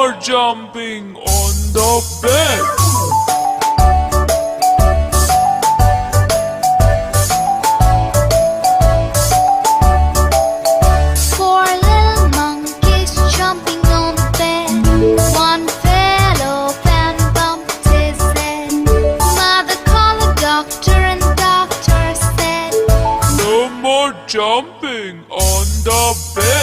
more jumping on the bed. Four little monkeys jumping on the bed. One fell off and bumped his head. Mother called the doctor and the doctor said, No more jumping on the bed.